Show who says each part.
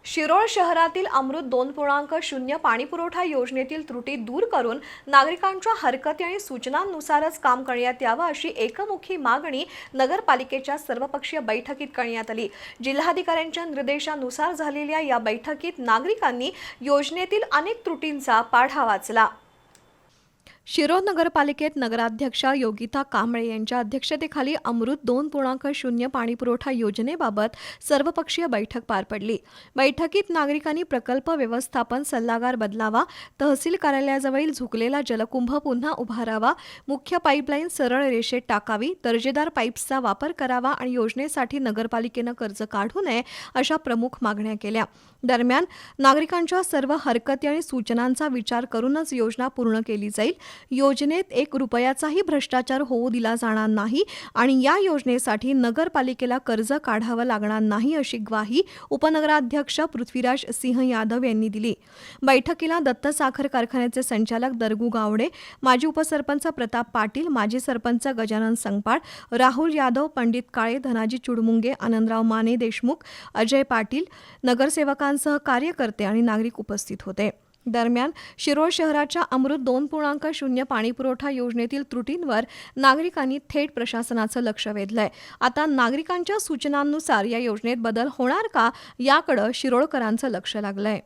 Speaker 1: शिरोळ शहरातील अमृत 2.0 पाणीपुरवठा योजनेतील त्रुटी दूर करून नागरिकांच्या हरकती आणि सूचनांनुसारच काम करण्यात यावं अशी एकमुखी मागणी नगरपालिकेच्या सर्वपक्षीय बैठकीत करण्यात आली। जिल्हाधिकाऱ्यांच्या निर्देशानुसार झालेल्या या बैठकीत नागरिकांनी योजनेतील अनेक त्रुटींचा पाढा वाचला। शिरोळ नगरपालिकेत नगराध्यक्षा योगिता कांबळे यांच्या अध्यक्षतेखाली अमृत 2.0 पाणीपुरवठा योजनेबाबत सर्वपक्षीय बैठक पार पडली। बैठकीत नागरिकांनी प्रकल्प व्यवस्थापन सल्लागार बदलावा, तहसील कार्यालयाजवळील झुकलेला जलकुंभ पुन्हा उभारावा, मुख्य पाईपलाईन सरळ रेषेत टाकावी, दर्जेदार पाईप्सचा वापर करावा आणि योजनेसाठी नगरपालिकेनं कर्ज काढू नये अशा प्रमुख मागण्या केल्या। दरम्यान नागरिकांच्या सर्व हरकती आणि सूचनांचा विचार करूनच योजना पूर्ण केली जाईल। योजनेत 1 रुपयाचाही भ्रष्टाचार होऊ दिला जाणार नाही आणि या योजनेसाठी नगरपालिकेला कर्ज काढावं लागणार नाही अशी ग्वाही उपनगराध्यक्ष पृथ्वीराज सिंह यादव यांनी दिली। बैठकीला दत्त साखर कारखान्याचे संचालक दरगू गावडे, माजी उपसरपंच प्रताप पाटील, माजी सरपंच गजानन संगपाळ, राहुल यादव, पंडित काळे, धनाजी चुडमुंगे, आनंदराव माने देशमुख, अजय पाटील, नगरसेवकांसह कार्यकर्ते आणि नागरिक उपस्थित होते। दरम्यान शिरोळ शहराच्या अमृत 2.0 पाणीपुरवठा योजनेतील त्रुटींवर नागरिकांनी थेट प्रशासनाचं लक्ष वेधलंय। आता नागरिकांच्या सूचनांनुसार या योजनेत बदल होणार का याकडे शिरोळकरांचं लक्ष लागलंय।